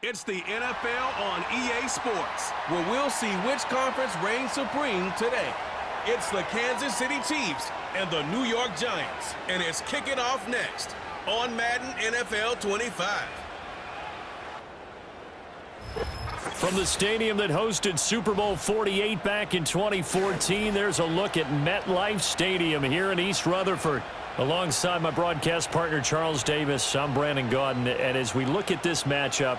It's the NFL on EA Sports, where we'll see which conference reigns supreme today. It's the Kansas City Chiefs and the New York Giants, and it's kicking off next on Madden NFL 25. From the stadium that hosted Super Bowl 48 back in 2014, there's a look at MetLife Stadium here in East Rutherford. Alongside my broadcast partner, Charles Davis, I'm Brandon Gaudin, and as we look at this matchup,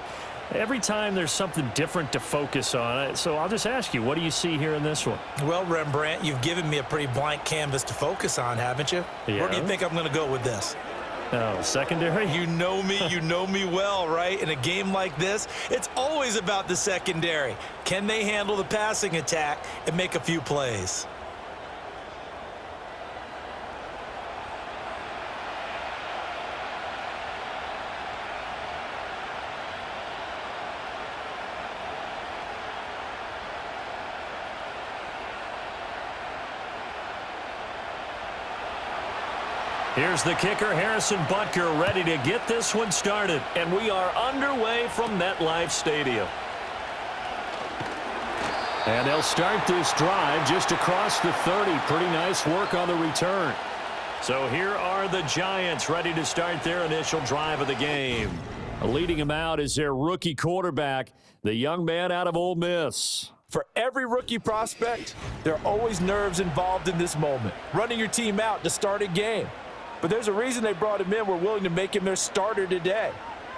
every time there's something different to focus on. So I'll just ask you, what do you see here in this one? Well, Rembrandt, you've given me a pretty blank canvas to focus on, haven't you? Yeah. Where do you think I'm going to go with this? Oh, secondary? You know me well, right? In a game like this, it's always about the secondary. Can they handle the passing attack and make a few plays? Here's the kicker, Harrison Butker, ready to get this one started. And we are underway from MetLife Stadium. And they'll start this drive just across the 30. Pretty nice work on the return. So here are the Giants ready to start their initial drive of the game. Leading them out is their rookie quarterback, the young man out of Ole Miss. For every rookie prospect, there are always nerves involved in this moment. Running your team out to start a game. But there's a reason they brought him in. We're willing to make him their starter today.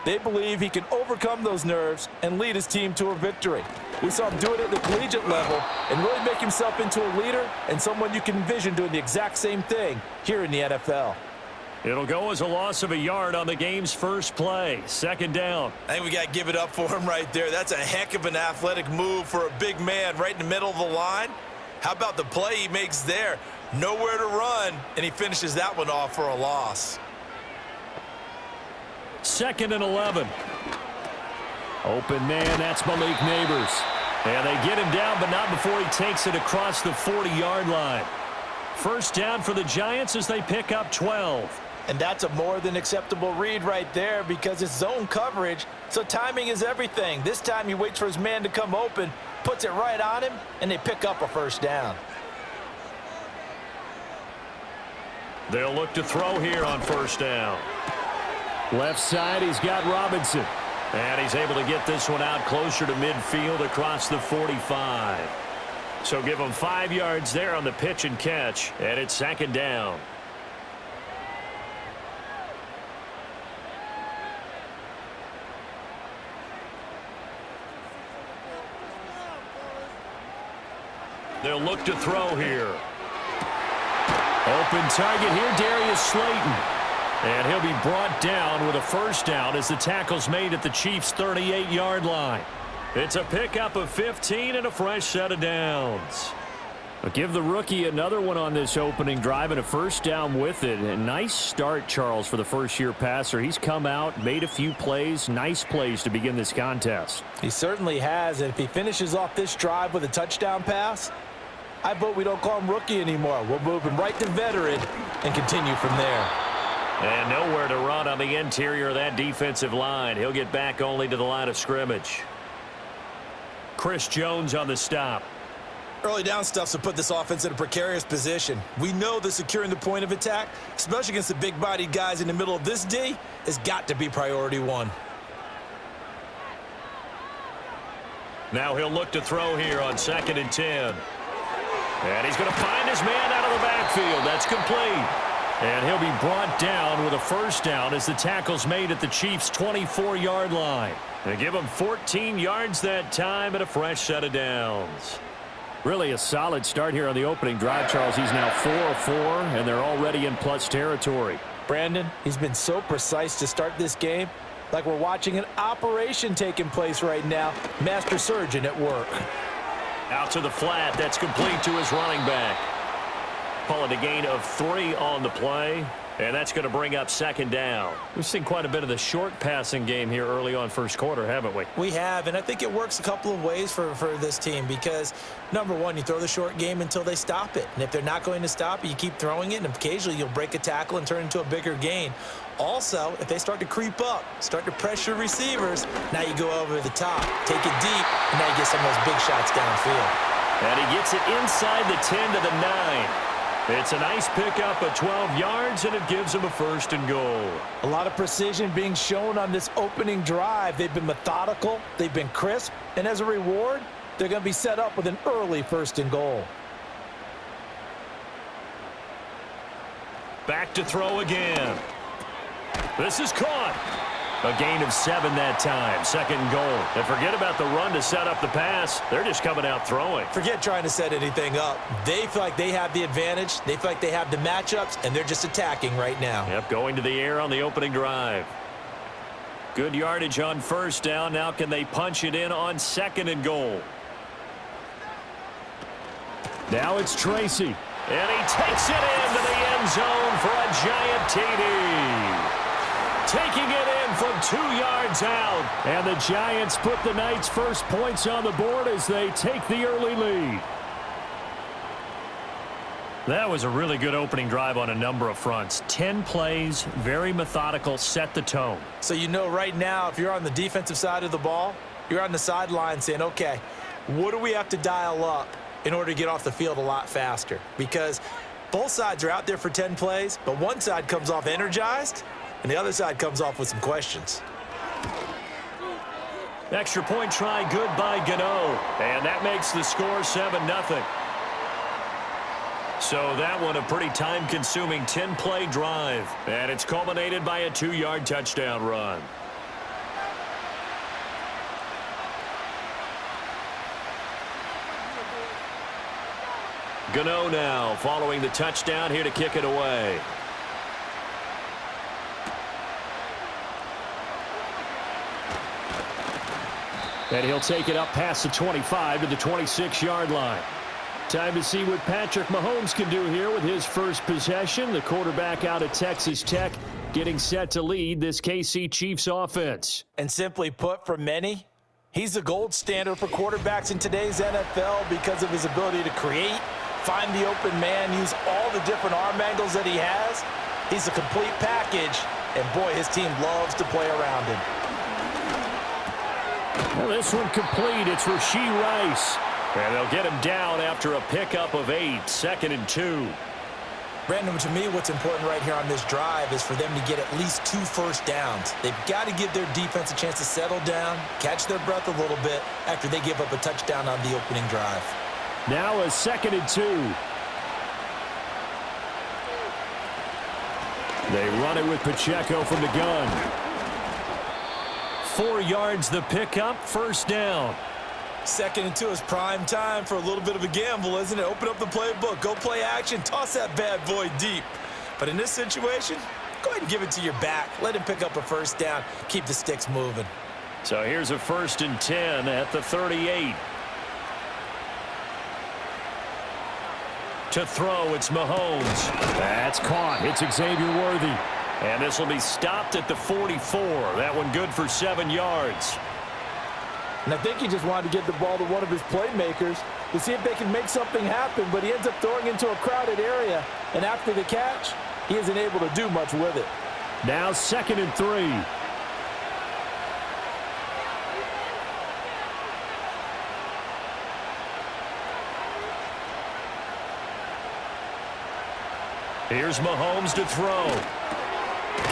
They believe he can overcome those nerves and lead his team to a victory. We saw him do it at the collegiate level and really make himself into a leader and someone you can envision doing the exact same thing here in the NFL. It'll go as a loss of a yard on the game's first play. Second down. I think we got to give it up for him right there. That's a heck of an athletic move for a big man right in the middle of the line. How about the play he makes there? Nowhere to run, and he finishes that one off for a loss. 2nd and 11. Open man, that's Malik Neighbors. And they get him down, but not before he takes it across the 40-yard line. First down for the Giants as they pick up 12. And that's a more than acceptable read right there because it's zone coverage, so timing is everything. This time he waits for his man to come open, puts it right on him, and they pick up a first down. They'll look to throw here on first down. Left side, he's got Robinson. And he's able to get this one out closer to midfield across the 45. So give him 5 yards there on the pitch and catch, and it's second down. They'll look to throw here. Open target here, Darius Slayton. And he'll be brought down with a first down as the tackle's made at the Chiefs' 38-yard line. It's a pickup of 15 and a fresh set of downs. But give the rookie another one on this opening drive and a first down with it. A nice start, Charles, for the first-year passer. He's come out, made a few plays, nice plays to begin this contest. He certainly has, and if he finishes off this drive with a touchdown pass, I vote we don't call him rookie anymore. We'll move him right to veteran and continue from there. And nowhere to run on the interior of that defensive line. He'll get back only to the line of scrimmage. Chris Jones on the stop. Early down stuff's to put this offense in a precarious position. We know that securing the point of attack, especially against the big-bodied guys in the middle of this D, has got to be priority one. Now he'll look to throw here on 2nd and 10. And he's going to find his man out of the backfield. That's complete. And he'll be brought down with a first down as the tackle's made at the Chiefs' 24-yard line. They give him 14 yards that time and a fresh set of downs. Really a solid start here on the opening drive, Charles. He's now 4 of 4, and they're already in plus territory. Brandon, he's been so precise to start this game, like we're watching an operation taking place right now. Master surgeon at work. Out to the flat. That's complete to his running back. Call it a gain of 3 on the play. And that's going to bring up second down. We've seen quite a bit of the short passing game here early on first quarter, haven't we? We have, and I think it works a couple of ways for this team because, number one, you throw the short game until they stop it. And if they're not going to stop it, you keep throwing it, and occasionally you'll break a tackle and turn it into a bigger gain. Also, if they start to creep up, start to pressure receivers, now you go over the top, take it deep, and now you get some of those big shots downfield. And he gets it inside the 10 to the 9. It's a nice pickup of 12 yards, and it gives him a first and goal. A lot of precision being shown on this opening drive. They've been methodical, they've been crisp, and as a reward, they're going to be set up with an early first and goal. Back to throw again. This is caught. A gain of 7 that time. Second and goal. And forget about the run to set up the pass. They're just coming out throwing. Forget trying to set anything up. They feel like they have the advantage. They feel like they have the matchups, and they're just attacking right now. Yep, going to the air on the opening drive. Good yardage on first down. Now can they punch it in on second and goal? Now it's Tracy. And he takes it into the end zone for a giant TD. Taking it in from 2 yards out. And the Giants put the Knights' first points on the board as they take the early lead. That was a really good opening drive on a number of fronts. 10 plays, very methodical, set the tone. So you know right now, if you're on the defensive side of the ball, you're on the sideline saying, okay, what do we have to dial up in order to get off the field a lot faster? Because both sides are out there for 10 plays, but one side comes off energized, and the other side comes off with some questions. Extra point try, good by Gano. And that makes the score 7-0. So that one a pretty time-consuming 10-play drive. And it's culminated by a 2-yard touchdown run. Gano now following the touchdown here to kick it away. And he'll take it up past the 25 to the 26-yard line. Time to see what Patrick Mahomes can do here with his first possession. The quarterback out of Texas Tech getting set to lead this KC Chiefs offense. And simply put, for many, he's the gold standard for quarterbacks in today's NFL because of his ability to create, find the open man, use all the different arm angles that he has. He's a complete package, and boy, his team loves to play around him. Well, this one complete. It's Rashee Rice. And they'll get him down after a pickup of 8, 2nd and 2. Brandon, to me, what's important right here on this drive is for them to get at least 2 first downs. They've got to give their defense a chance to settle down, catch their breath a little bit after they give up a touchdown on the opening drive. Now a 2nd and 2. They run it with Pacheco from the gun. 4 yards the pickup, first down. 2nd and 2 is prime time for a little bit of a gamble, isn't it? Open up the playbook, go play action, toss that bad boy deep. But in this situation, go ahead and give it to your back. Let him pick up a first down, keep the sticks moving. So here's a 1st and 10 at the 38. To throw, it's Mahomes. That's caught. It's Xavier Worthy. And this will be stopped at the 44. That one good for 7 yards. And I think he just wanted to get the ball to one of his playmakers to see if they can make something happen, but he ends up throwing into a crowded area. And after the catch, he isn't able to do much with it. Now 2nd and 3. Here's Mahomes to throw.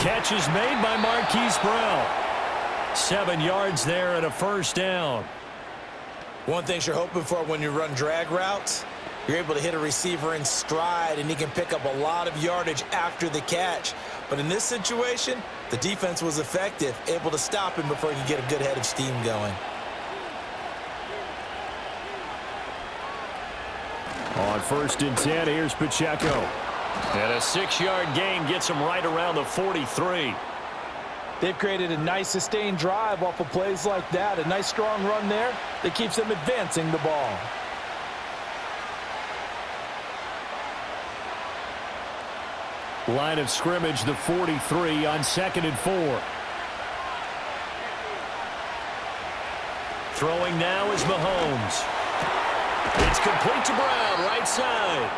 Catch is made by Marquise Brown. 7 yards there and a first down. One thing you're hoping for when you run drag routes, you're able to hit a receiver in stride, and he can pick up a lot of yardage after the catch. But in this situation, the defense was effective, able to stop him before he could get a good head of steam going. On 1st and 10, here's Pacheco. And a 6-yard gain gets him right around the 43. They've created a nice sustained drive off of plays like that. A nice strong run there that keeps them advancing the ball. Line of scrimmage, the 43 on 2nd and 4. Throwing now is Mahomes. It's complete to Brown, right side.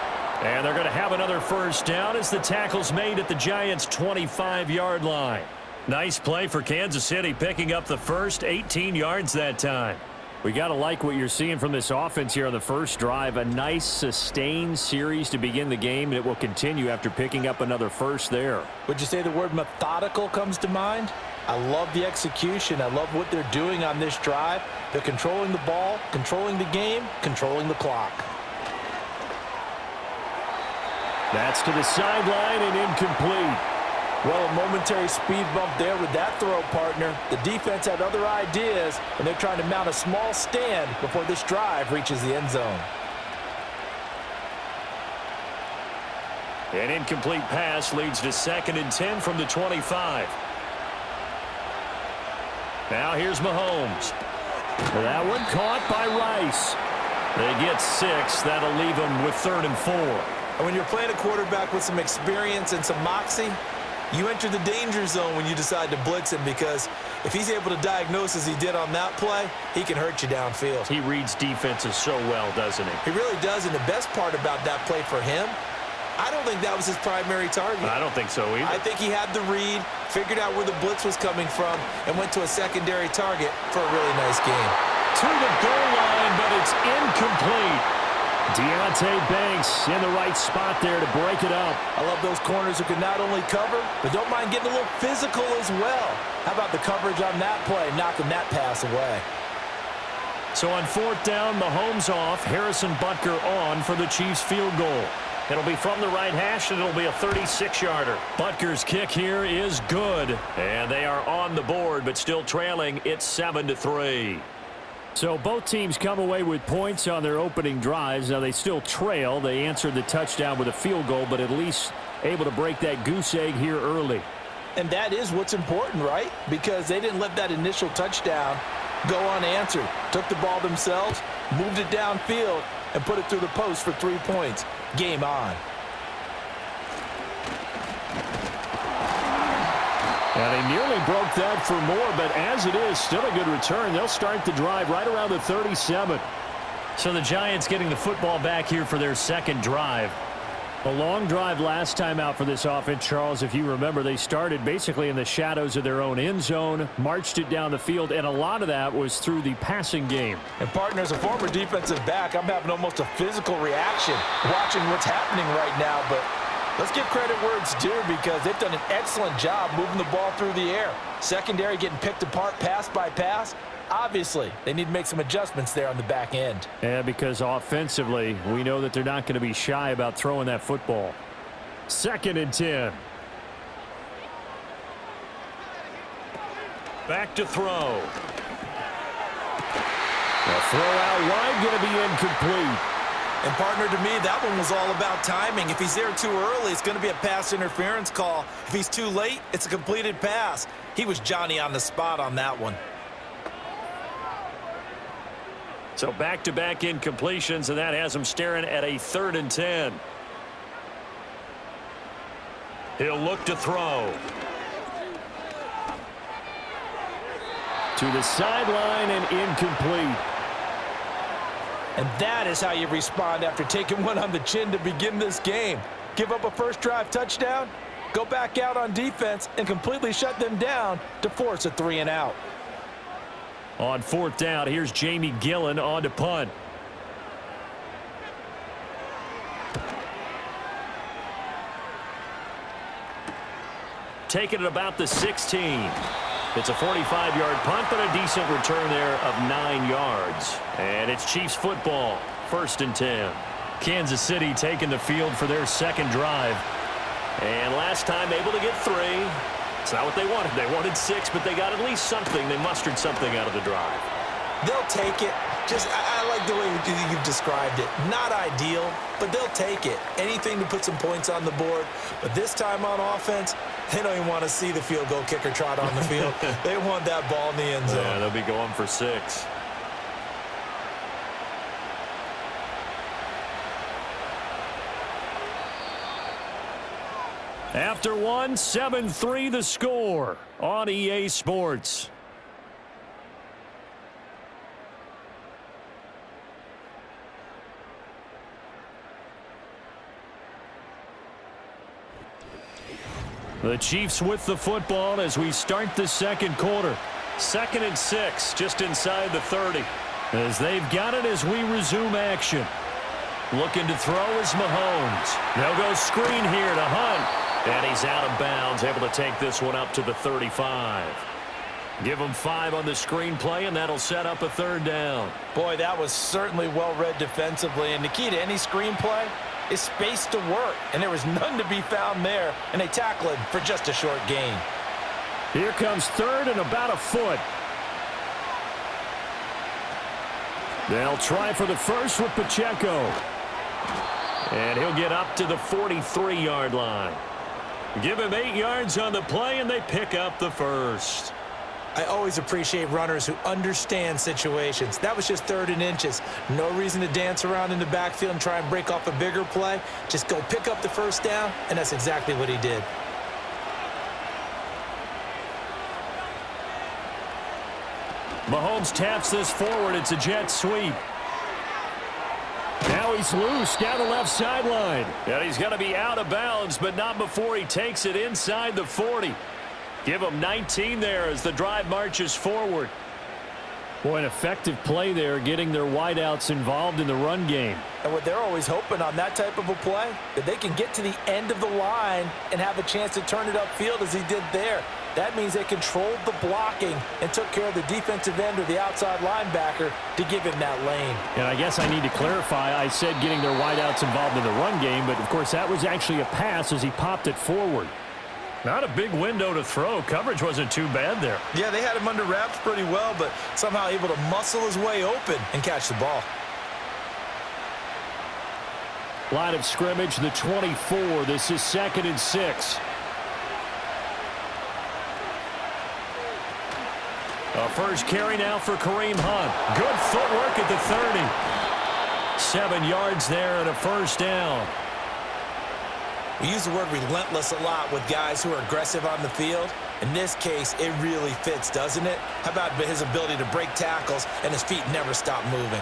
And they're going to have another first down as the tackle's made at the Giants' 25-yard line. Nice play for Kansas City, picking up the first 18 yards that time. We got to like what you're seeing from this offense here on the first drive. A nice, sustained series to begin the game, and it will continue after picking up another first there. Would you say the word methodical comes to mind? I love the execution. I love what they're doing on this drive. They're controlling the ball, controlling the game, controlling the clock. That's to the sideline and incomplete. Well, a momentary speed bump there with that throw, partner. The defense had other ideas, and they're trying to mount a small stand before this drive reaches the end zone. An incomplete pass leads to 2nd and 10 from the 25. Now here's Mahomes. That one caught by Rice. They get 6. That'll leave them with 3rd and 4. And when you're playing a quarterback with some experience and some moxie, you enter the danger zone when you decide to blitz him, because if he's able to diagnose as he did on that play, he can hurt you downfield. He reads defenses so well, doesn't he? He really does, and the best part about that play for him, I don't think that was his primary target. I don't think so either. I think he had the read, figured out where the blitz was coming from, and went to a secondary target for a really nice game. To the goal line, but it's incomplete. Deontay Banks in the right spot there to break it up. I love those corners who can not only cover, but don't mind getting a little physical as well. How about the coverage on that play, knocking that pass away? So on 4th down, Mahomes off, Harrison Butker on for the Chiefs field goal. It'll be from the right hash, and it'll be a 36-yarder. Butker's kick here is good, and they are on the board, but still trailing. It's 7-3. So both teams come away with points on their opening drives. Now they still trail. They answered the touchdown with a field goal, but at least able to break that goose egg here early. And that is what's important, right? Because they didn't let that initial touchdown go unanswered. Took the ball themselves, moved it downfield, and put it through the post for 3 points. Game on. And they nearly broke that for more, but as it is, still a good return. They'll start the drive right around the 37. So the Giants getting the football back here for their second drive. A long drive last time out for this offense, Charles. If you remember, they started basically in the shadows of their own end zone, marched it down the field, and a lot of that was through the passing game. And partner, as a former defensive back, I'm having almost a physical reaction watching what's happening right now, but let's give credit where it's due, because they've done an excellent job moving the ball through the air. Secondary getting picked apart pass by pass. Obviously, they need to make some adjustments there on the back end. Yeah, because offensively, we know that they're not going to be shy about throwing that football. 2nd and 10. Back to throw. The throw out wide going to be incomplete. And partner, to me, that one was all about timing. If he's there too early, it's going to be a pass interference call. If he's too late, it's a completed pass. He was Johnny on the spot on that one. So back-to-back incompletions, and that has him staring at a 3rd and 10. He'll look to throw. To the sideline and incomplete. And that is how you respond after taking one on the chin to begin this game. Give up a first drive touchdown, go back out on defense, and completely shut them down to force a 3 and out. On 4th down, here's Jamie Gillen on to punt. Taking it about the 16. It's a 45-yard punt, but a decent return there of 9 yards. And it's Chiefs football, 1st and 10. Kansas City taking the field for their second drive. And last time able to get 3. It's not what they wanted. They wanted 6, but they got at least something. They mustered something out of the drive. They'll take it. I like the way you've described it. Not ideal, but they'll take it. Anything to put some points on the board. But this time on offense, they don't even want to see the field goal kicker trot on the field. They want that ball in the end zone. Yeah, they'll be going for 6. After one, 7-3 the score on EA Sports. The Chiefs with the football as we start the second quarter. 2nd and 6, just inside the 30. As they've got it as we resume action. Looking to throw is Mahomes. They'll go screen here to Hunt. And he's out of bounds, able to take this one up to the 35. Give him 5 on the screen play, and that'll set up a 3rd down. Boy, that was certainly well read defensively. And the key to any screen play is space to work. And there was none to be found there. And they tackle him for just a short gain. Here comes 3rd and about a foot. They'll try for the first with Pacheco. And he'll get up to the 43-yard line. Give him 8 yards on the play, and they pick up the first. I always appreciate runners who understand situations. That was just 3rd and inches. No reason to dance around in the backfield and try and break off a bigger play. Just go pick up the first down, and that's exactly what he did. Mahomes taps this forward. It's a jet sweep. Now he's loose down the left sideline. And he's going to be out of bounds, but not before he takes it inside the 40. Give him 19 there as the drive marches forward. Boy, an effective play there, getting their wideouts involved in the run game. And what they're always hoping on that type of a play, that they can get to the end of the line and have a chance to turn it upfield as he did there. That means they controlled the blocking and took care of the defensive end or the outside linebacker to give him that lane. And I guess I need to clarify, I said getting their wideouts involved in the run game, but of course that was actually a pass as he popped it forward. Not a big window to throw. Coverage wasn't too bad there. Yeah, they had him under wraps pretty well, but somehow able to muscle his way open and catch the ball. Line of scrimmage, the 24. This is 2nd and 6. A first carry now for Kareem Hunt. Good footwork at the 30. 7 yards there and a first down. We use the word relentless a lot with guys who are aggressive on the field. In this case, it really fits, doesn't it? How about his ability to break tackles and his feet never stop moving?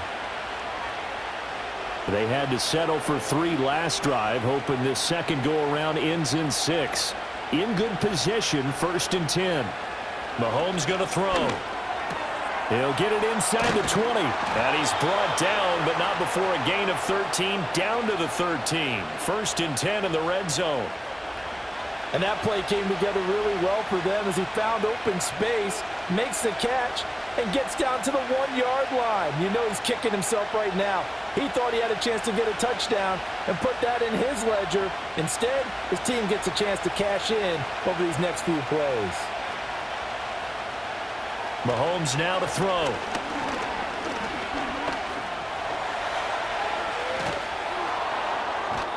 They had to settle for 3 last drive, hoping this second go-around ends in 6. In good position, 1st and 10. Mahomes going to throw. He'll get it inside the 20. And he's brought down, but not before a gain of 13, down to the 13. 1st and 10 in the red zone. And that play came together really well for them as he found open space, makes the catch, and gets down to the 1-yard line. You know he's kicking himself right now. He thought he had a chance to get a touchdown and put that in his ledger. Instead, his team gets a chance to cash in over these next few plays. Mahomes now to throw.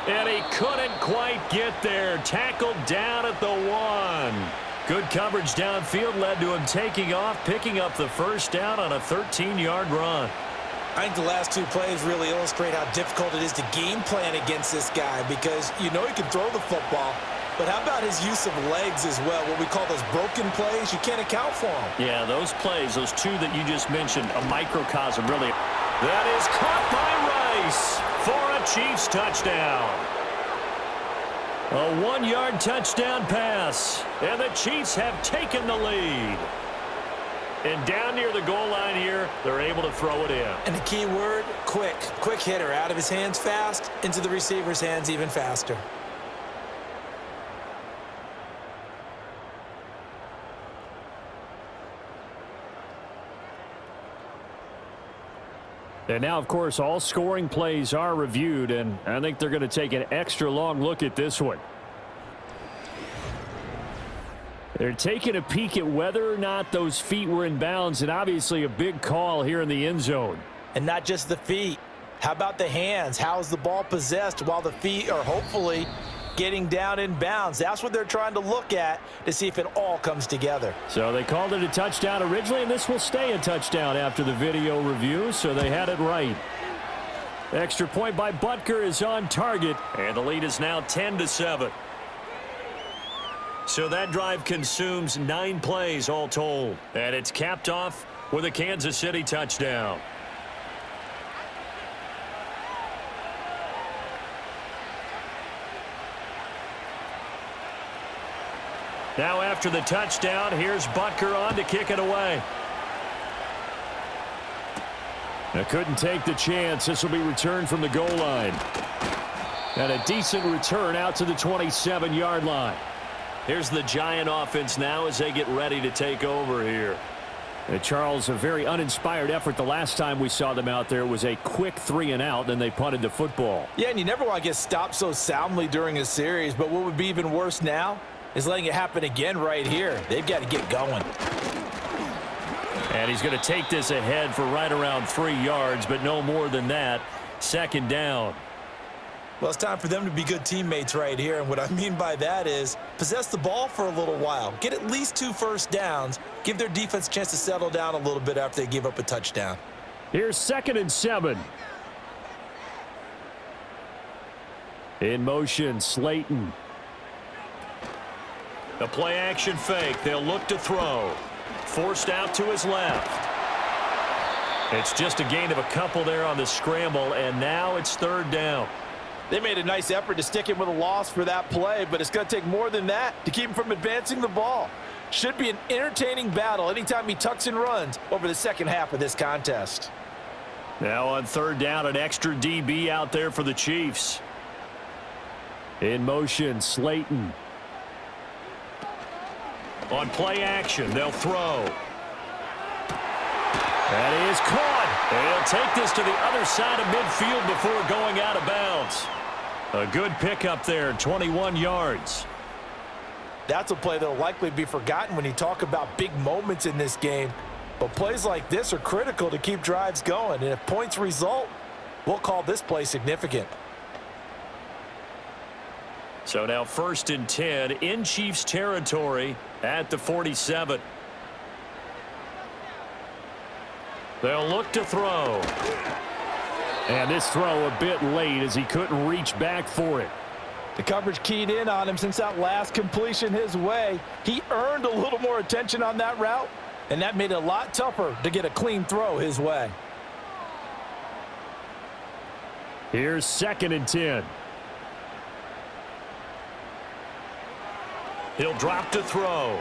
And he couldn't quite get there. Tackled down at the 1. Good coverage downfield led to him taking off, picking up the first down on a 13-yard run. I think the last 2 plays really illustrate how difficult it is to game plan against this guy because you know he can throw the football. But how about his use of legs as well, what we call those broken plays? You can't account for them. Yeah, those plays, those 2 that you just mentioned, a microcosm, really. That is caught by Rice for a Chiefs touchdown. A 1-yard touchdown pass, and the Chiefs have taken the lead. And down near the goal line here, they're able to throw it in. And the key word, quick. Quick hitter, out of his hands fast, into the receiver's hands even faster. And now, of course, all scoring plays are reviewed, and I think they're going to take an extra long look at this one. They're taking a peek at whether or not those feet were in bounds, and obviously a big call here in the end zone. And not just the feet. How about the hands? How is the ball possessed while the feet are hopefully getting down in bounds? That's what they're trying to look at to see if it all comes together. So they called it a touchdown originally, and this will stay a touchdown after the video review, so they had it right. Extra point by Butker is on target, and the lead is now 10-7. So that drive consumes 9 plays all told. And it's capped off with a Kansas City touchdown. Now after the touchdown, here's Butker on to kick it away. Now couldn't take the chance. This will be returned from the goal line. And a decent return out to the 27-yard line. Here's the Giant offense now as they get ready to take over here. Charles, a very uninspired effort the last time we saw them out there. It was a quick 3-and-out, then they punted the football. Yeah, and you never want to get stopped so soundly during a series, but what would be even worse now is letting it happen again right here. They've got to get going. And he's going to take this ahead for right around 3 yards, but no more than that. Second down. Well, it's time for them to be good teammates right here, and what I mean by that is possess the ball for a little while. Get at least 2 first downs. Give their defense a chance to settle down a little bit after they give up a touchdown. Here's 2nd and 7. In motion, Slayton. The play action fake. They'll look to throw. Forced out to his left. It's just a gain of a couple there on the scramble, and now it's 3rd down. They made a nice effort to stick him with a loss for that play, but it's going to take more than that to keep him from advancing the ball. Should be an entertaining battle anytime he tucks and runs over the second half of this contest. Now on 3rd down, an extra DB out there for the Chiefs. In motion, Slayton. On play action, they'll throw. That is caught. They'll take this to the other side of midfield before going out of bounds. A good pickup there, 21 yards. That's a play that will likely be forgotten when you talk about big moments in this game. But plays like this are critical to keep drives going. And if points result, we'll call this play significant. So now 1st and 10 in Chiefs territory at the 47. They'll look to throw. And this throw a bit late as he couldn't reach back for it. The coverage keyed in on him since that last completion his way. He earned a little more attention on that route, and that made it a lot tougher to get a clean throw his way. Here's 2nd and 10. He'll drop to throw.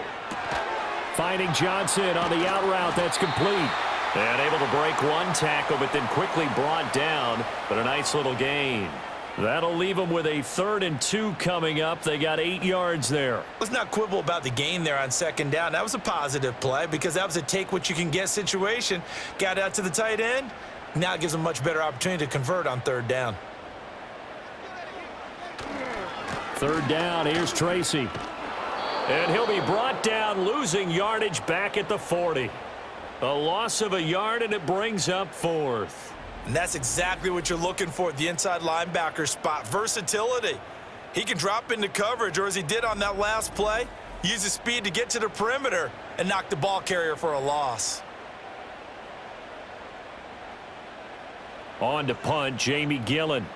Finding Johnson on the out route. That's complete. And able to break one tackle, but then quickly brought down. But a nice little gain. That'll leave them with a 3rd and 2 coming up. They got 8 yards there. Let's not quibble about the gain there on 2nd down. That was a positive play because that was a take-what-you-can-get situation. Got out to the tight end. Now it gives them a much better opportunity to convert on 3rd down. 3rd down. Here's Tracy. And he'll be brought down, losing yardage back at the 40. A loss of a yard, and it brings up 4th. And that's exactly what you're looking for at the inside linebacker spot. Versatility. He can drop into coverage, or as he did on that last play, use his speed to get to the perimeter and knock the ball carrier for a loss. On to punt, Jamie Gillen.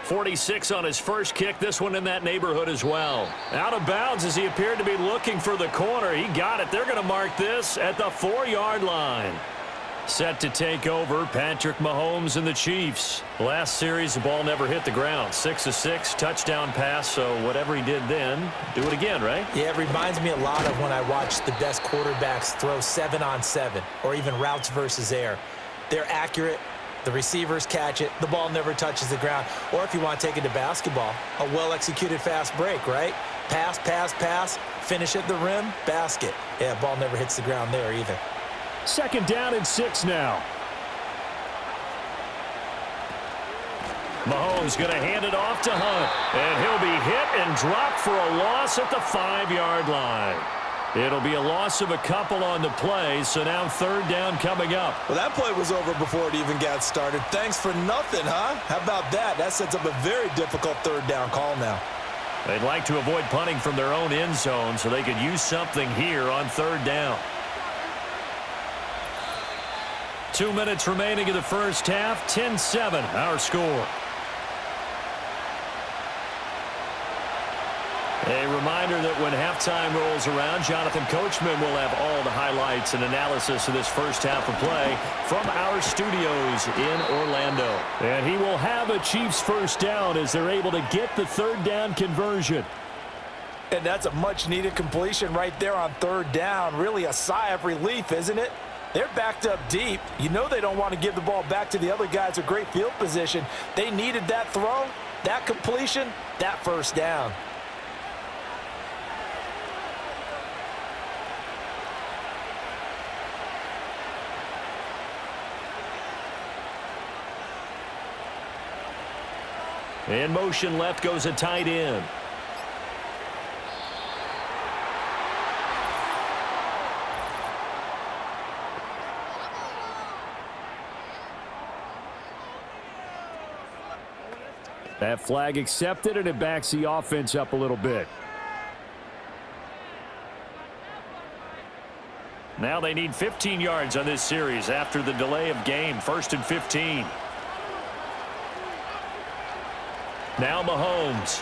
46 on his first kick. This one in that neighborhood as well. Out of bounds as he appeared to be looking for the corner. He got it. They're going to mark this at the 4-yard line. Set to take over, Patrick Mahomes and the Chiefs. Last series, the ball never hit the ground. 6 of 6, touchdown pass. So whatever he did then, do it again, right? Yeah, it reminds me a lot of when I watch the best quarterbacks throw 7-on-7 or even routes versus air. They're accurate. The receivers catch it. The ball never touches the ground. Or if you want to take it to basketball, a well-executed fast break, right? Pass, pass, pass, finish at the rim, basket. Yeah, ball never hits the ground there either. 2nd down and 6 now. Mahomes going to hand it off to Hunt. And he'll be hit and dropped for a loss at the 5-yard line. It'll be a loss of a couple on the play, so now 3rd down coming up. Well, that play was over before it even got started. Thanks for nothing, huh? How about that? That sets up a very difficult 3rd down call now. They'd like to avoid punting from their own end zone so they could use something here on 3rd down. 2 minutes remaining in the first half, 10-7, our score. when halftime rolls around, Jonathan Coachman will have all the highlights and analysis of this first half of play from our studios in Orlando. And he will have a Chiefs first down as they're able to get the third down conversion. And that's a much-needed completion right there on third down. Really a sigh of relief, isn't it? They're backed up deep. You know they don't want to give the ball back to the other guys. A great field position. They needed that throw, that completion, that first down. In motion left goes a tight end. That flag accepted, and it backs the offense up a little bit. Now they need 15 yards on this series after the delay of game. 1st and 15. Now Mahomes.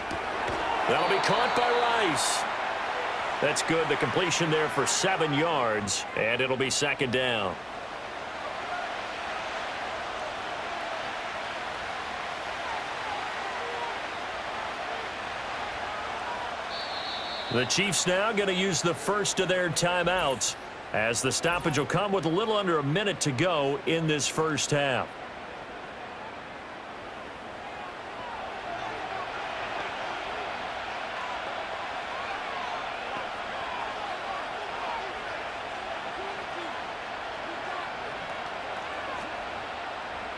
That'll be caught by Rice. That's good. The completion there for 7 yards, and it'll be 2nd down. The Chiefs now going to use the first of their timeouts as the stoppage will come with a little under a minute to go in this first half.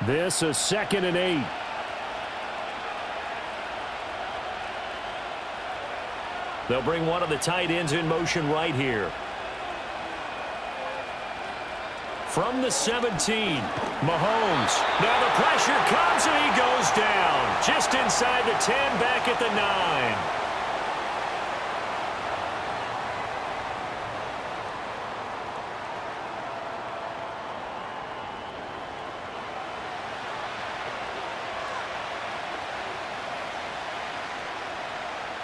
This is 2nd and 8. They'll bring one of the tight ends in motion right here. From the 17, Mahomes. Now the pressure comes and he goes down. Just inside the 10, back at the 9.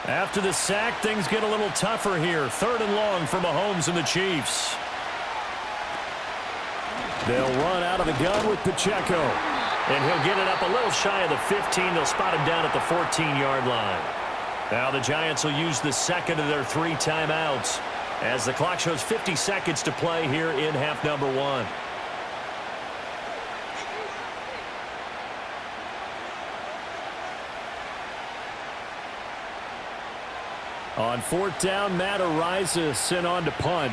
After the sack, things get a little tougher here. 3rd and long for Mahomes and the Chiefs. They'll run out of the gun with Pacheco. And he'll get it up a little shy of the 15. They'll spot him down at the 14-yard line. Now the Giants will use the 2nd of their 3 timeouts as the clock shows 50 seconds to play here in half number 1. On 4th down, Matt Ariza sent on to punt.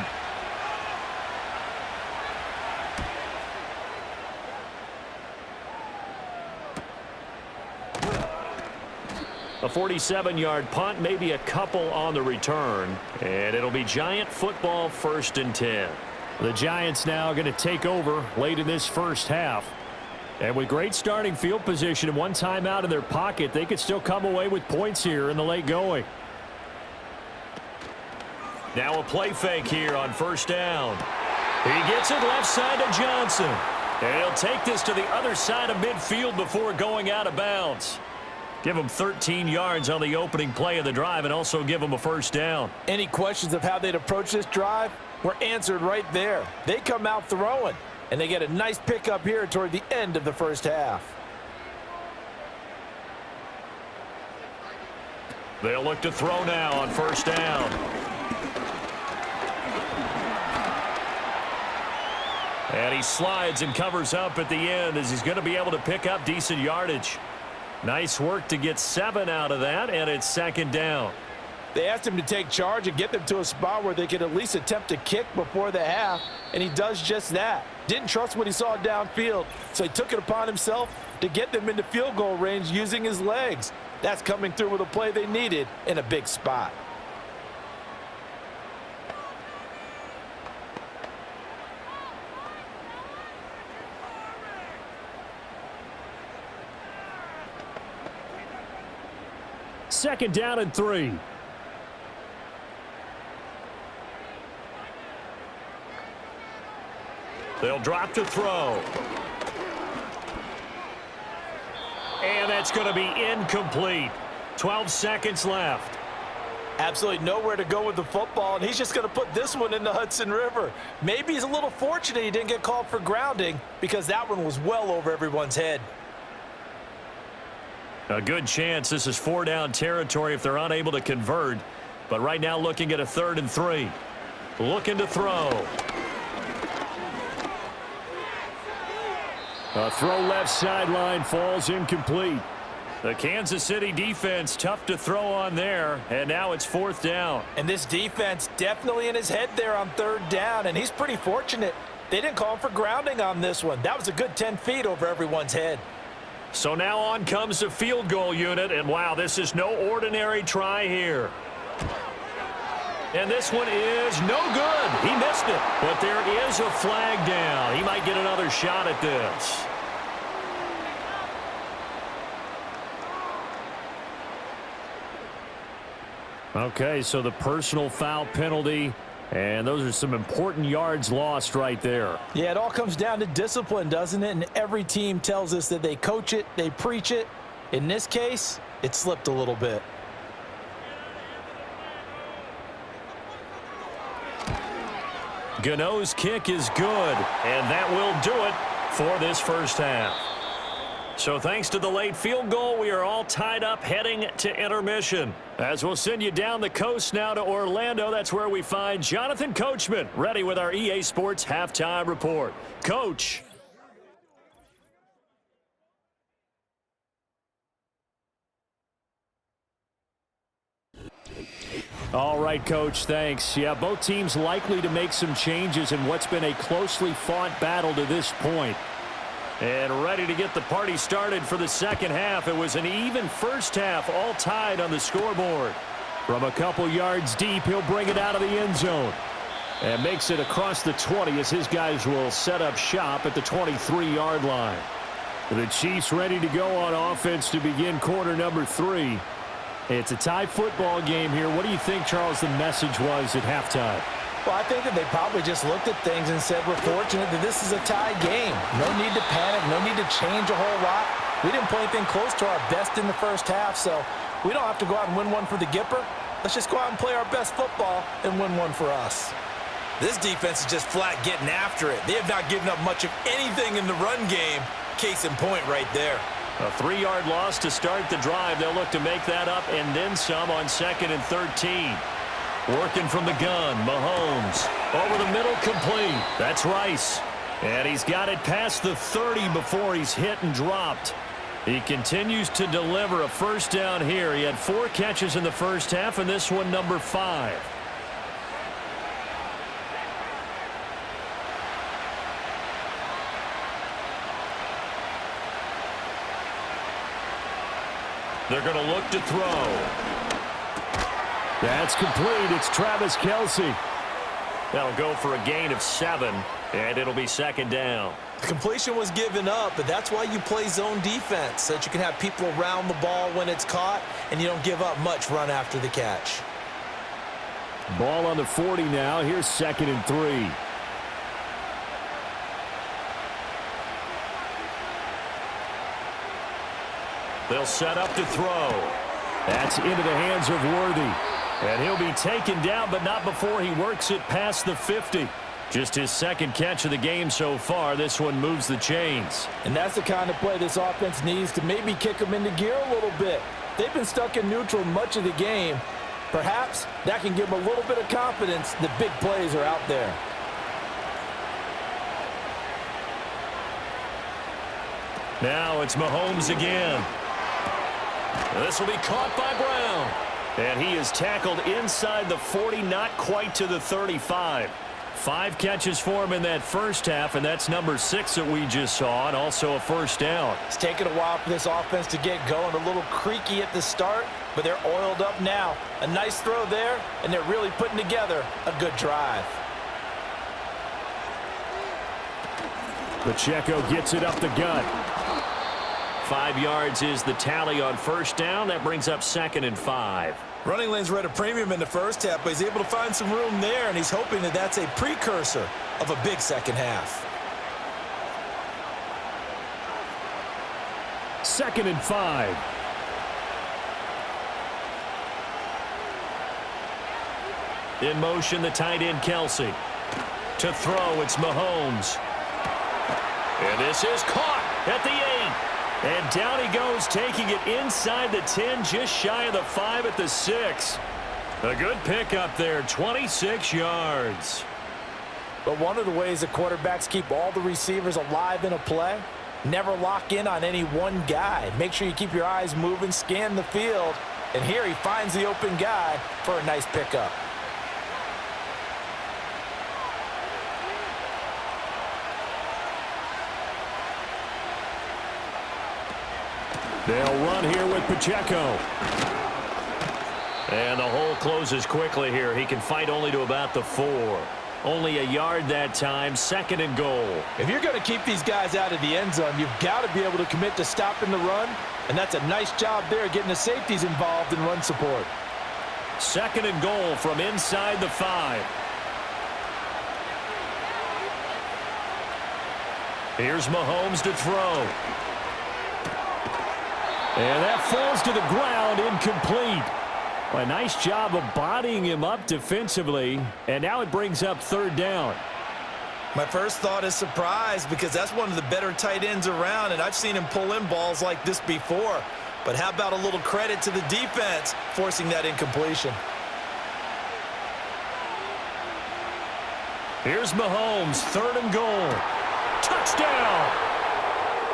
A 47-yard punt, maybe a couple on the return. And it'll be Giant football, 1st and 10. The Giants now going to take over late in this first half. And with great starting field position and 1 timeout in their pocket, they could still come away with points here in the late going. Now a play fake here on 1st down. He gets it left side to Johnson. And he'll take this to the other side of midfield before going out of bounds. Give him 13 yards on the opening play of the drive and also give him a 1st down. Any questions of how they'd approach this drive were answered right there. They come out throwing, and they get a nice pickup here toward the end of the first half. They'll look to throw now on 1st down. And he slides and covers up at the end as he's going to be able to pick up decent yardage. Nice work to get 7 out of that, and it's 2nd down. They asked him to take charge and get them to a spot where they could at least attempt to kick before the half, and he does just that. Didn't trust what he saw downfield, so he took it upon himself to get them into field goal range using his legs. That's coming through with a play they needed in a big spot. Second down and 3. They'll drop to throw. And that's going to be incomplete. 12 seconds left. Absolutely nowhere to go with the football, and he's just going to put this one in the Hudson River. Maybe he's a little fortunate he didn't get called for grounding because that one was well over everyone's head. A good chance this is 4-down territory if they're unable to convert. But right now looking at a 3rd and 3. Looking to throw. A throw left sideline falls incomplete. The Kansas City defense tough to throw on there, and now it's 4th down. And this defense definitely in his head there on 3rd down, and he's pretty fortunate they didn't call him for grounding on this one. That was a good 10 feet over everyone's head. So now on comes the field goal unit, and wow, this is no ordinary try here. And this one is no good. He missed it, but there is a flag down. He might get another shot at this. Okay, so the personal foul penalty, and those are some important yards lost right there. Yeah, it all comes down to discipline, doesn't it? And every team tells us that they coach it, they preach it. In this case, it slipped a little bit. Gano's kick is good, and that will do it for this first half. So thanks to the late field goal, we are all tied up heading to intermission. As we'll send you down the coast now to Orlando, that's where we find Jonathan Coachman ready with our EA Sports Halftime Report. Coach. All right, Coach, thanks. Yeah, both teams likely to make some changes in what's been a closely fought battle to this point. And ready to get the party started for the second half. It was an even first half, all tied on the scoreboard. From a couple yards deep, he'll bring it out of the end zone. And makes it across the 20 as his guys will set up shop at the 23-yard line. The Chiefs ready to go on offense to begin quarter number 3. It's a tie football game here. What do you think, Charles, the message was at halftime? Well, I think that they probably just looked at things and said, we're fortunate that this is a tie game. No need to panic, no need to change a whole lot. We didn't play anything close to our best in the first half, so we don't have to go out and win one for the Gipper. Let's just go out and play our best football and win one for us. This defense is just flat getting after it. They have not given up much of anything in the run game. Case in point right there. A 3-yard loss to start the drive. They'll look to make that up and then some on 2nd and 13. Working from the gun, Mahomes. Over the middle, complete. That's Rice. And he's got it past the 30 before he's hit and dropped. He continues to deliver a first down here. He had 4 catches in the first half, and this one number 5. They're going to look to throw. That's complete. It's Travis Kelce. That'll go for a gain of 7, and it'll be 2nd down. The completion was given up, but that's why you play zone defense, so that you can have people around the ball when it's caught, and you don't give up much run after the catch. Ball on the 40 now. Here's 2nd and 3. They'll set up to throw. That's into the hands of Worthy. And he'll be taken down, but not before he works it past the 50. Just his 2nd catch of the game so far. This one moves the chains. And that's the kind of play this offense needs to maybe kick them into gear a little bit. They've been stuck in neutral much of the game. Perhaps that can give them a little bit of confidence that big plays are out there. Now it's Mahomes again. This will be caught by Brown. And he is tackled inside the 40, not quite to the 35. 5 catches for him in that first half, and that's number 6 that we just saw, and also a first down. It's taken a while for this offense to get going. A little creaky at the start, but they're oiled up now. A nice throw there, and they're really putting together a good drive. Pacheco gets it up the gut. 5 yards is the tally on first down. That brings up 2nd and 5. Running lanes were at a premium in the first half, but he's able to find some room there, and he's hoping that that's a precursor of a big second half. 2nd and 5. In motion, the tight end, Kelsey. To throw, it's Mahomes. And this is caught at the 8. And down he goes, taking it inside the 10, just shy of the 5 at the 6. A good pickup there, 26 yards. But one of the ways that quarterbacks keep all the receivers alive in a play, never lock in on any one guy. Make sure you keep your eyes moving, scan the field. And here he finds the open guy for a nice pickup. They'll run here with Pacheco. And the hole closes quickly here. He can fight only to about the 4. Only a yard that time, 2nd and goal. If you're going to keep these guys out of the end zone, you've got to be able to commit to stopping the run. And that's a nice job there, getting the safeties involved in run support. 2nd and goal from inside the 5. Here's Mahomes to throw. And that falls to the ground, incomplete. Well, a nice job of bodying him up defensively. And now it brings up 3rd down. My first thought is surprise, because that's one of the better tight ends around, and I've seen him pull in balls like this before. But how about a little credit to the defense forcing that incompletion? Here's Mahomes, 3rd and goal. Touchdown!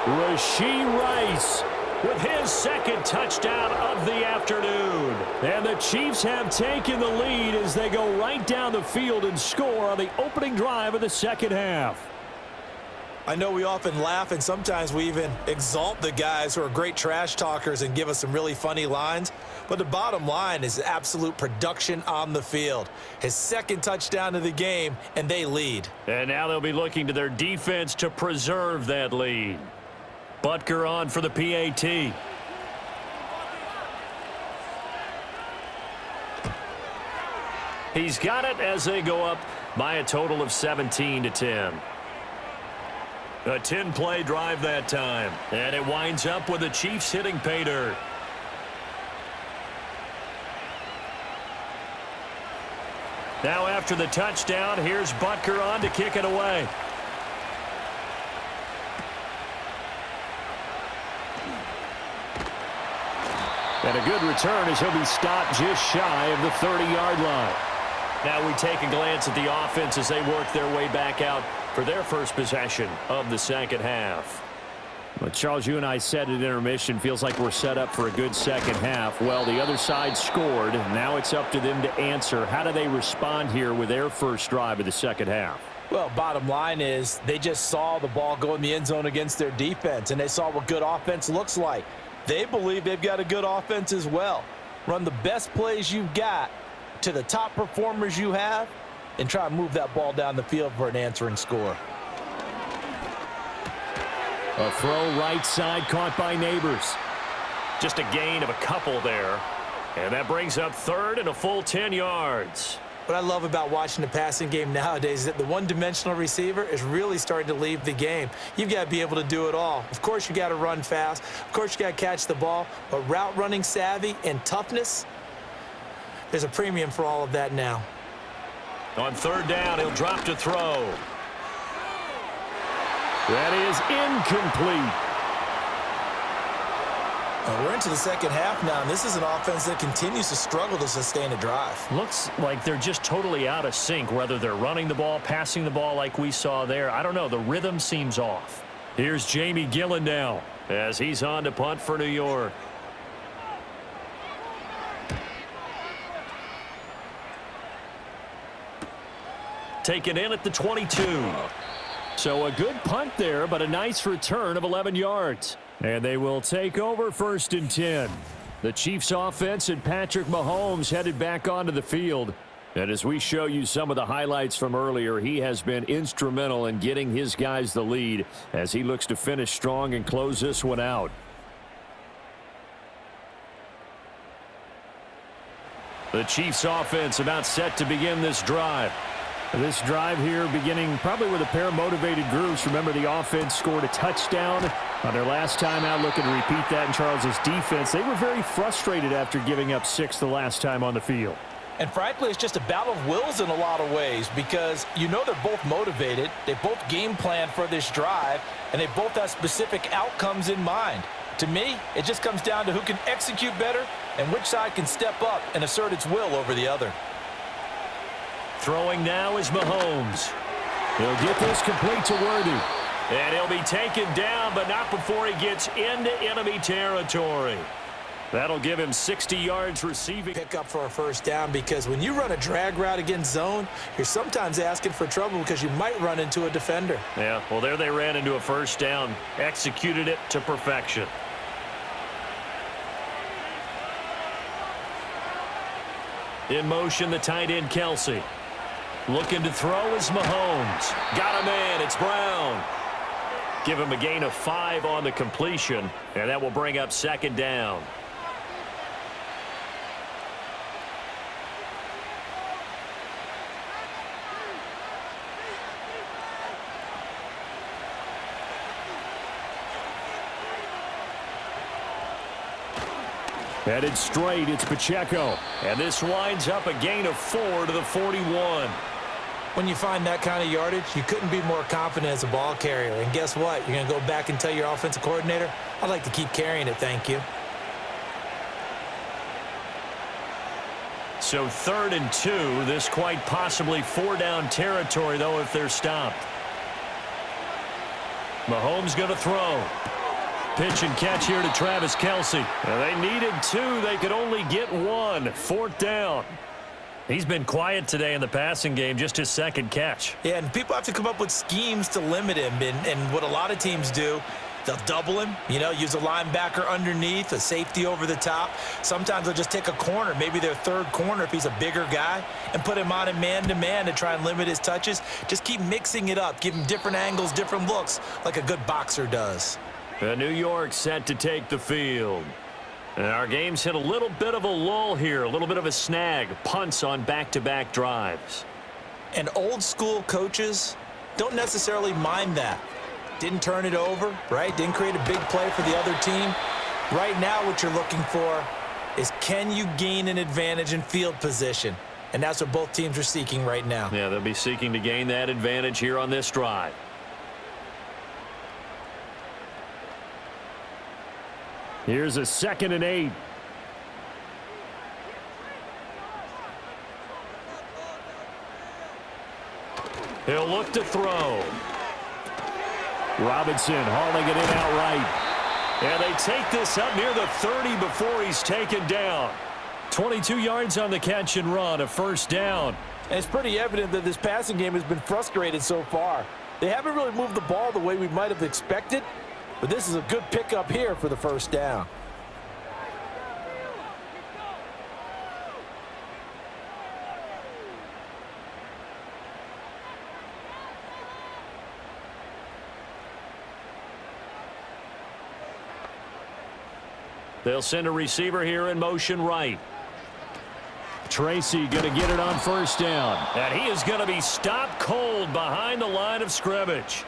Rashee Rice with his 2nd touchdown of the afternoon. And the Chiefs have taken the lead as they go right down the field and score on the opening drive of the 2nd half. I know we often laugh, and sometimes we even exalt the guys who are great trash talkers and give us some really funny lines. But the bottom line is absolute production on the field. His 2nd touchdown of the game, and they lead. And now they'll be looking to their defense to preserve that lead. Butker on for the PAT. He's got it as they go up by a total of 17-10. A 10-play drive that time. And it winds up with the Chiefs hitting pay dirt. Now after the touchdown, here's Butker on to kick it away. And a good return as he'll be stopped just shy of the 30-yard line. Now we take a glance at the offense as they work their way back out for their first possession of the 2nd half. Well, Charles, you and I said at intermission, feels like we're set up for a good 2nd half. Well, the other side scored. Now it's up to them to answer. How do they respond here with their first drive of the 2nd half? Well, bottom line is they just saw the ball go in the end zone against their defense, and they saw what good offense looks like. They believe they've got a good offense as well. Run the best plays you've got to the top performers you have, and try to move that ball down the field for an answering score. A throw right side caught by Neighbors. Just a gain of a couple there. And that brings up 3rd and a full 10 yards. What I love about watching the passing game nowadays is that the one-dimensional receiver is really starting to leave the game. You've got to be able to do it all. Of course, you got to run fast. Of course, you got to catch the ball. But route running savvy and toughness, there's a premium for all of that now. On 3rd down, he'll drop to throw. That is incomplete. We're into the 2nd half now, and this is an offense that continues to struggle to sustain a drive. Looks like they're just totally out of sync, whether they're running the ball, passing the ball like we saw there. I don't know. The rhythm seems off. Here's Jamie Gillen now as he's on to punt for New York. Taken in at the 22. So a good punt there, but a nice return of 11 yards. And they will take over 1st and 10. The Chiefs offense and Patrick Mahomes headed back onto the field. And as we show you some of the highlights from earlier, he has been instrumental in getting his guys the lead as he looks to finish strong and close this one out. The Chiefs offense about set to begin this drive. This drive here beginning probably with a pair of motivated groups. Remember, the offense scored a touchdown on their last time out, looking to repeat that in Charles's defense. They were very frustrated after giving up 6 the last time on the field. And frankly, it's just a battle of wills in a lot of ways because you know they're both motivated, they both game plan for this drive, and they both have specific outcomes in mind. To me, it just comes down to who can execute better and which side can step up and assert its will over the other. Throwing now is Mahomes. He'll get this complete to Worthy. And he'll be taken down, but not before he gets into enemy territory. That'll give him 60 yards receiving. Pick up for a first down because when you run a drag route against zone, you're sometimes asking for trouble because you might run into a defender. Yeah, well, there they ran into a first down, executed it to perfection. In motion, the tight end, Kelsey. Looking to throw is Mahomes. Got a man, it's Brown. Give him a gain of 5 on the completion, and that will bring up second down. Headed straight, it's Pacheco. And this winds up a gain of 4 to the 41. When you find that kind of yardage, you couldn't be more confident as a ball carrier. And guess what? You're going to go back and tell your offensive coordinator, I'd like to keep carrying it, thank you. So 3rd and 2, this quite possibly 4-down territory, though, if they're stopped. Mahomes going to throw. Pitch and catch here to Travis Kelsey. Now they needed 2. They could only get 1. 4th down. He's been quiet today in the passing game, just his 2nd catch. Yeah, and people have to come up with schemes to limit him. And what a lot of teams do, they'll double him, use a linebacker underneath, a safety over the top. Sometimes they'll just take a corner, maybe their 3rd corner if he's a bigger guy, and put him on a man-to-man to try and limit his touches. Just keep mixing it up, give him different angles, different looks, like a good boxer does. New York set to take the field. And our game's hit a little bit of a lull here, a little bit of a snag. Punts on back-to-back drives. And old-school coaches don't necessarily mind that. Didn't turn it over, right? Didn't create a big play for the other team. Right now what you're looking for is can you gain an advantage in field position? And that's what both teams are seeking right now. Yeah, they'll be seeking to gain that advantage here on this drive. Here's a 2nd and 8. He'll look to throw. Robinson hauling it in outright. And they take this up near the 30 before he's taken down. 22 yards on the catch and run, a 1st down. And it's pretty evident that this passing game has been frustrated so far. They haven't really moved the ball the way we might have expected, but this is a good pickup here for the 1st down. They'll send a receiver here in motion right. Tracy going to get it on 1st down. And he is going to be stopped cold behind the line of scrimmage.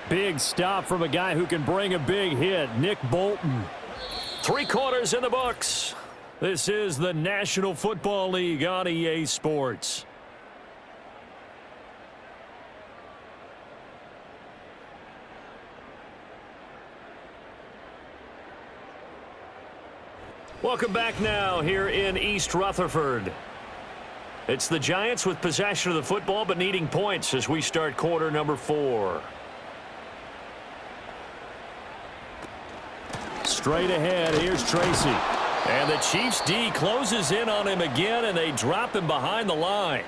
Big stop from a guy who can bring a big hit, Nick Bolton. 3 quarters in the books. This is the National Football League on EA Sports. Welcome back now here in East Rutherford. It's the Giants with possession of the football but needing points as we start quarter number 4. Straight ahead, here's Tracy. And the Chiefs D closes in on him again, and they drop him behind the line.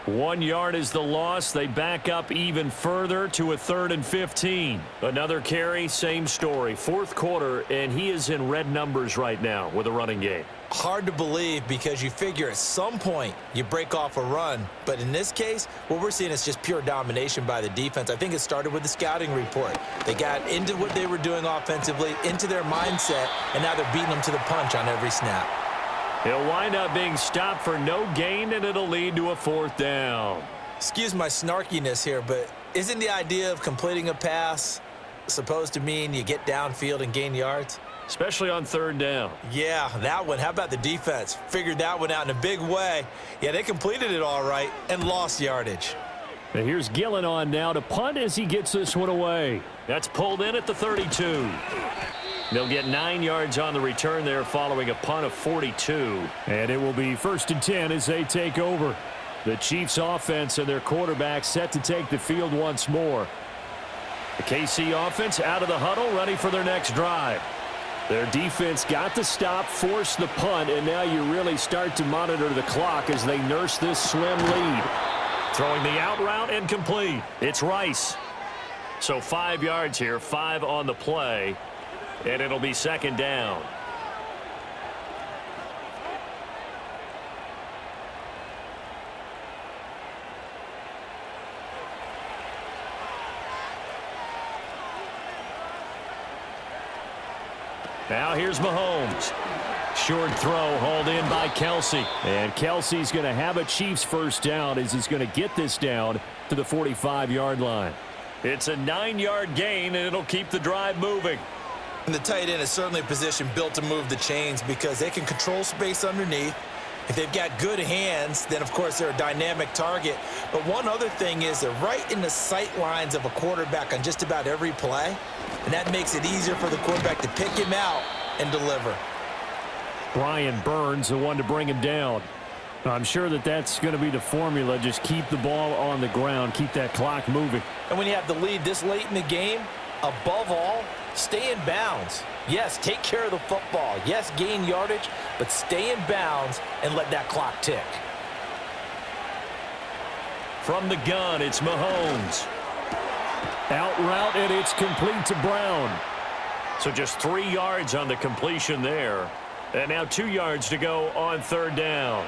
1 yard is the loss. They back up even further to a 3rd and 15. Another carry, same story. 4th quarter, and he is in red numbers right now with a running game. Hard to believe because you figure at some point you break off a run. But in this case, what we're seeing is just pure domination by the defense. I think it started with the scouting report. They got into what they were doing offensively, into their mindset, and now they're beating them to the punch on every snap. He'll wind up being stopped for no gain, and it'll lead to a 4th down. Excuse my snarkiness here, but isn't the idea of completing a pass supposed to mean you get downfield and gain yards? especially on third down. Yeah, that one. How about the defense? Figured that one out in a big way. Yeah, they completed it all right and lost yardage. And here's Gillen on now to punt as he gets this one away. That's pulled in at the 32. They'll get 9 yards on the return there following a punt of 42. And it will be 1st and 10 as they take over. The Chiefs offense and their quarterback set to take the field once more. The KC offense out of the huddle, ready for their next drive. Their defense got the stop, forced the punt, and now you really start to monitor the clock as they nurse this slim lead. Throwing the out route incomplete. It's Rice. So 5 yards here, 5 on the play, and it'll be 2nd down. Now here's Mahomes. Short throw hauled in by Kelsey. And Kelsey's going to have a Chiefs first down as he's going to get this down to the 45-yard line. It's a 9-yard gain, and it'll keep the drive moving. And the tight end is certainly a position built to move the chains because they can control space underneath. If they've got good hands, then, of course, they're a dynamic target. But one other thing is they're right in the sight lines of a quarterback on just about every play, and that makes it easier for the quarterback to pick him out and deliver. Brian Burns, the one to bring him down. I'm sure that that's going to be the formula. Just keep the ball on the ground, keep that clock moving. And when you have the lead this late in the game, above all, stay in bounds. Yes, take care of the football. Yes, gain yardage, but stay in bounds and let that clock tick. From the gun, it's Mahomes. Out route, and it's complete to Brown. So just 3 yards on the completion there. And now 2 yards to go on 3rd down.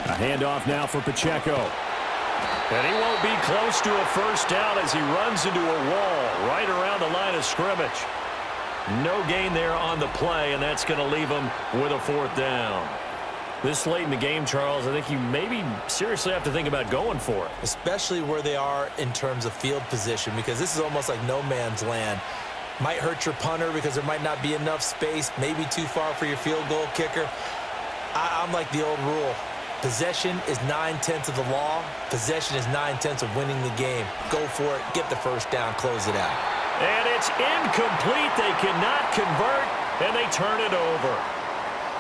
A handoff now for Pacheco. And he won't be close to a first down as he runs into a wall right around the line of scrimmage. No gain there on the play, and that's going to leave him with a 4th down. This late in the game, Charles, I think you maybe seriously have to think about going for it. Especially where they are in terms of field position, because this is almost like no man's land. Might hurt your punter because there might not be enough space, maybe too far for your field goal kicker. I'm like the old rule. Possession is 9/10 of the law. Possession is 9/10 of winning the game. Go for it. Get the first down. Close it out. And it's incomplete. They cannot convert, and they turn it over.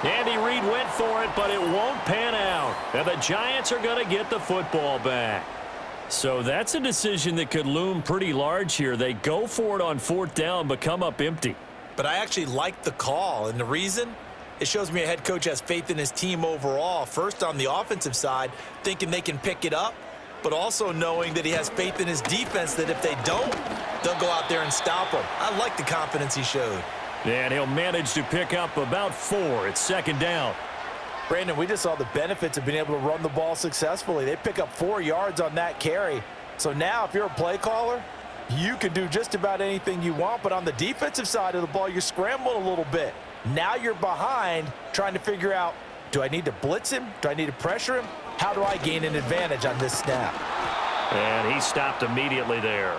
Andy Reid went for it, but it won't pan out. And the Giants are going to get the football back. So that's a decision that could loom pretty large here. They go for it on 4th down, but come up empty. But I actually like the call, and the reason? It shows me a head coach has faith in his team overall. First, on the offensive side, thinking they can pick it up, but also knowing that he has faith in his defense that if they don't, they'll go out there and stop them. I like the confidence he showed. And he'll manage to pick up about 4. It's 2nd down. Brandon, we just saw the benefits of being able to run the ball successfully. They pick up 4 yards on that carry. So now if you're a play caller, you can do just about anything you want, but on the defensive side of the ball, you're scrambling a little bit. Now you're behind trying to figure out, do I need to blitz him? Do I need to pressure him? How do I gain an advantage on this snap? And he stopped immediately there.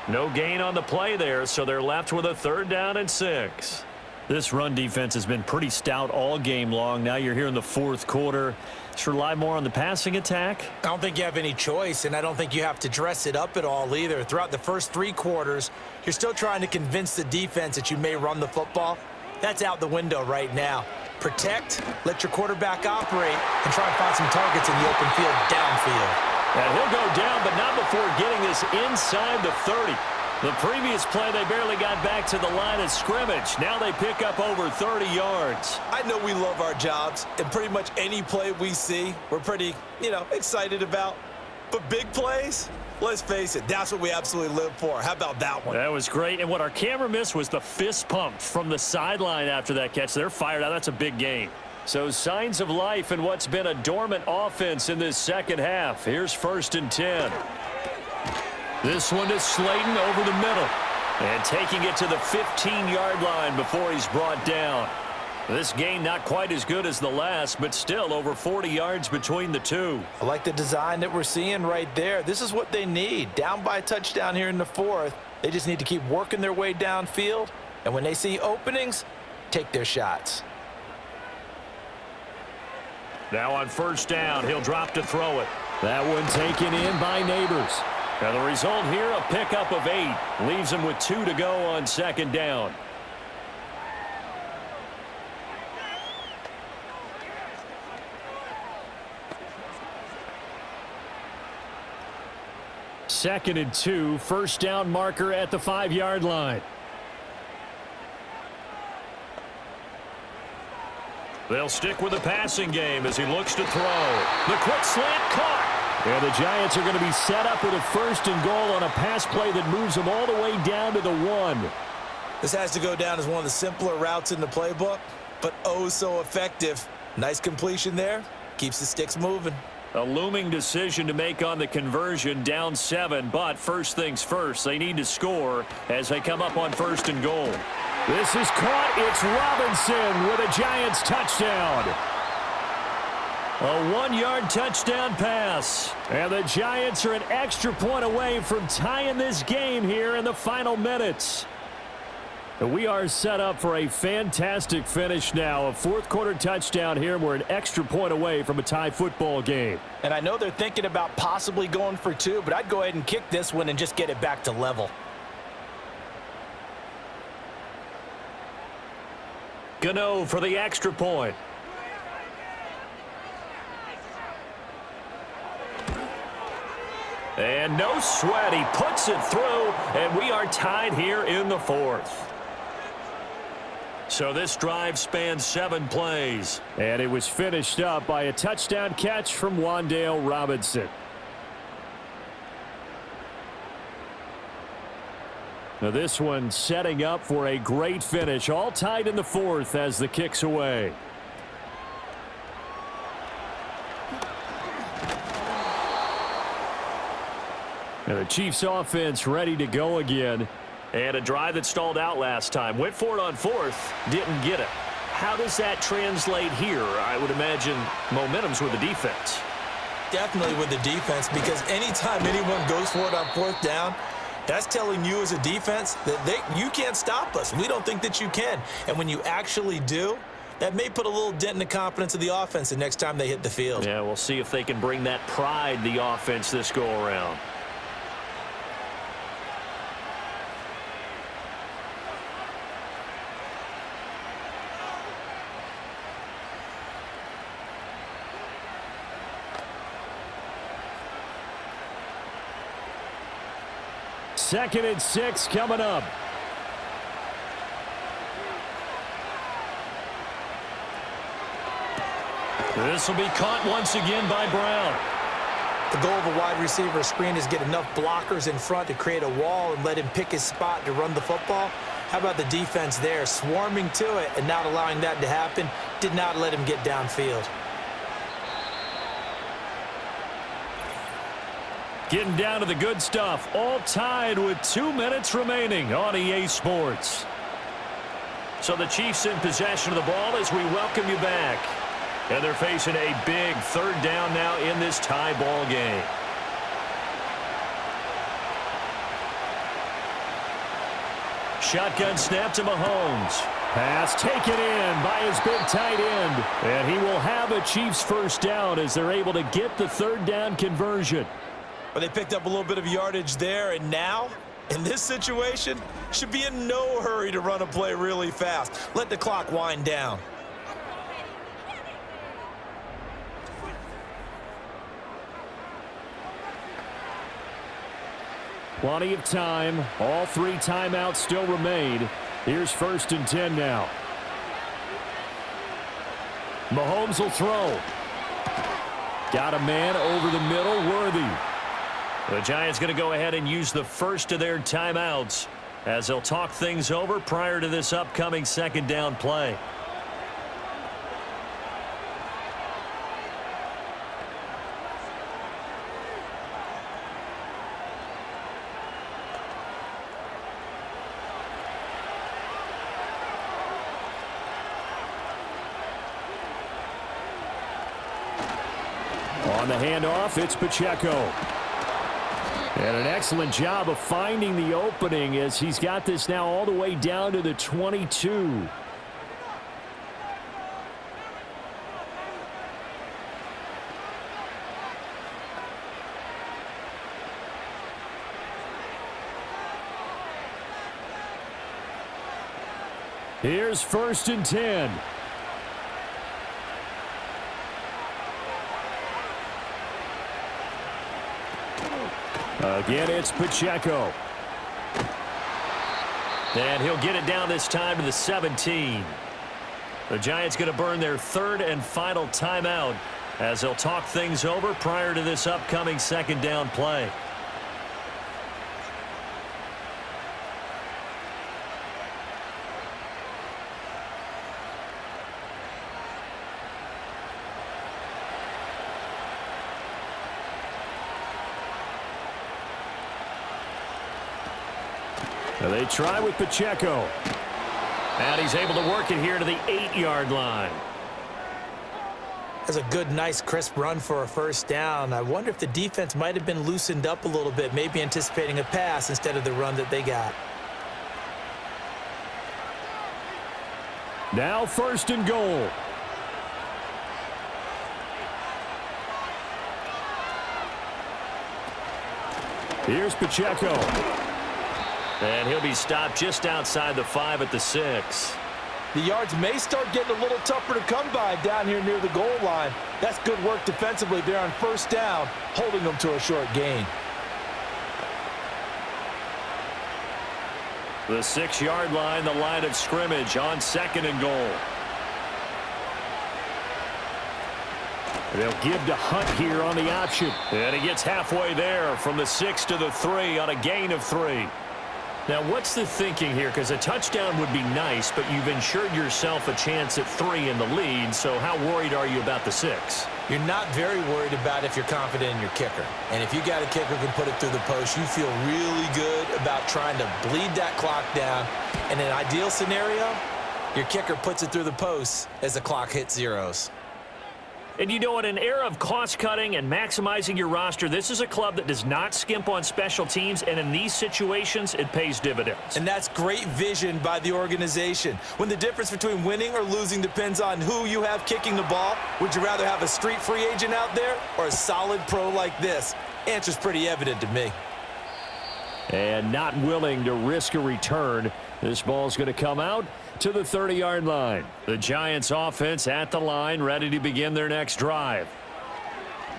No gain on the play there, so they're left with a 3rd down and 6. This run defense has been pretty stout all game long. Now you're here in the 4th quarter. Just rely more on the passing attack. I don't think you have any choice, and I don't think you have to dress it up at all either. Throughout the first 3 quarters, you're still trying to convince the defense that you may run the football. That's out the window right now. Protect, let your quarterback operate, and try and find some targets in the open field downfield. And he'll go down, but not before getting this inside the 30. The previous play, they barely got back to the line of scrimmage. Now they pick up over 30 yards. I know we love our jobs, and pretty much any play we see, we're pretty, excited about. But big plays, let's face it, that's what we absolutely live for. How about that one? That was great, and what our camera missed was the fist pump from the sideline after that catch. They're fired out. That's a big gain. So signs of life in what's been a dormant offense in this second half. Here's 1st and 10. This one to Slayton over the middle. And taking it to the 15-yard line before he's brought down. This gain not quite as good as the last, but still over 40 yards between the two. I like the design that we're seeing right there. This is what they need. Down by a touchdown here in the fourth. They just need to keep working their way downfield. And when they see openings, take their shots. Now on first down, he'll drop to throw it. That one taken in by Neighbors. And the result here, a pickup of 8. Leaves him with 2 to go on second down. Second and 2, first down marker at the 5-yard line. They'll stick with the passing game as he looks to throw. The quick slant caught. And the Giants are going to be set up with a first and goal on a pass play that moves them all the way down to the 1. This has to go down as one of the simpler routes in the playbook, but oh so effective. Nice completion there. Keeps the sticks moving. A looming decision to make on the conversion, down 7, but first things first, they need to score as they come up on first and goal. This is caught. It's Robinson with a Giants touchdown. A 1-yard touchdown pass. And the Giants are an extra point away from tying this game here in the final minutes. We are set up for a fantastic finish now. A fourth-quarter touchdown here, and we're an extra point away from a tie football game. And I know they're thinking about possibly going for 2, but I'd go ahead and kick this one and just get it back to level. Gano for the extra point. And no sweat. He puts it through, and we are tied here in the fourth. So this drive spans 7 plays. And it was finished up by a touchdown catch from Wan'Dale Robinson. Now this one setting up for a great finish. All tied in the fourth as the kick's away. And the Chiefs offense ready to go again. And a drive that stalled out last time. Went for it on fourth. Didn't get it. How does that translate here? I would imagine momentum's with the defense. Definitely with the defense, because anytime anyone goes for it on fourth down, that's telling you as a defense that you can't stop us. We don't think that you can. And when you actually do, that may put a little dent in the confidence of the offense the next time they hit the field. Yeah, we'll see if they can bring that pride the offense this go around. Second and 6 coming up. This will be caught once again by Brown. The goal of a wide receiver screen is get enough blockers in front to create a wall and let him pick his spot to run the football. How about the defense there, swarming to it and not allowing that to happen? Did not let him get downfield. Getting down to the good stuff. All tied with 2 minutes remaining on EA Sports. So the Chiefs in possession of the ball as we welcome you back. And they're facing a big third down now in this tie ball game. Shotgun snap to Mahomes. Pass taken in by his big tight end. And he will have a Chiefs first down as they're able to get the third down conversion. But they picked up a little bit of yardage there, and now, in this situation, should be in no hurry to run a play really fast. Let the clock wind down. Plenty of time. All 3 timeouts still remain. Here's first and 10 now. Mahomes will throw. Got a man over the middle, Worthy. The Giants going to go ahead and use the first of their timeouts as they'll talk things over prior to this upcoming second down play. On the handoff, it's Pacheco. And an excellent job of finding the opening as he's got this now all the way down to the 22. Here's 1st and 10. Again, it's Pacheco. And he'll get it down this time to the 17. The Giants going to burn their 3rd and final timeout as they'll talk things over prior to this upcoming 2nd down play. Now they try with Pacheco. And he's able to work it here to the 8-yard line. That's a good, nice, crisp run for a 1st down. I wonder if the defense might have been loosened up a little bit, maybe anticipating a pass instead of the run that they got. Now 1st and goal. Here's Pacheco. And he'll be stopped just outside the 5 at the 6. The yards may start getting a little tougher to come by down here near the goal line. That's good work defensively there on 1st down, holding them to a short gain. The 6-yard line, the line of scrimmage on 2nd and goal. They'll give to Hunt here on the option. And he gets halfway there from the 6 to the 3 on a gain of 3. Now, what's the thinking here? Because a touchdown would be nice, but you've ensured yourself a chance at 3 in the lead, so how worried are you about the 6? You're not very worried about if you're confident in your kicker. And if you got a kicker who can put it through the post, you feel really good about trying to bleed that clock down. In an ideal scenario, your kicker puts it through the post as the clock hits zeros. And you know, in an era of cost-cutting and maximizing your roster, this is a club that does not skimp on special teams, and in these situations, it pays dividends. And that's great vision by the organization. When the difference between winning or losing depends on who you have kicking the ball, would you rather have a street free agent out there or a solid pro like this? Answer's pretty evident to me. And not willing to risk a return. This ball's going to come out to the 30-yard line. The Giants offense at the line, ready to begin their next drive.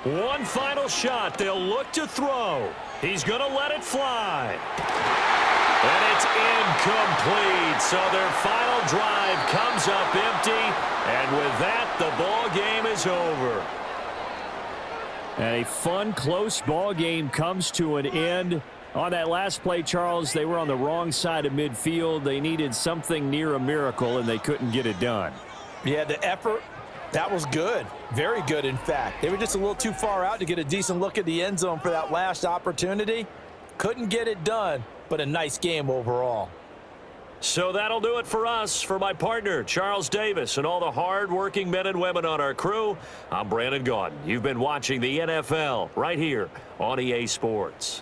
One final shot. They'll look to throw. He's going to let it fly. And it's incomplete. So their final drive comes up empty. And with that, the ball game is over. And a fun, close ball game comes to an end. On that last play, Charles, they were on the wrong side of midfield. They needed something near a miracle, and they couldn't get it done. Yeah, the effort, that was good. Very good, in fact. They were just a little too far out to get a decent look at the end zone for that last opportunity. Couldn't get it done, but a nice game overall. So that'll do it for us. For my partner, Charles Davis, and all the hard-working men and women on our crew, I'm Brandon Gaudin. You've been watching the NFL right here on EA Sports.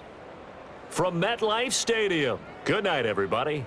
From MetLife Stadium, good night, everybody.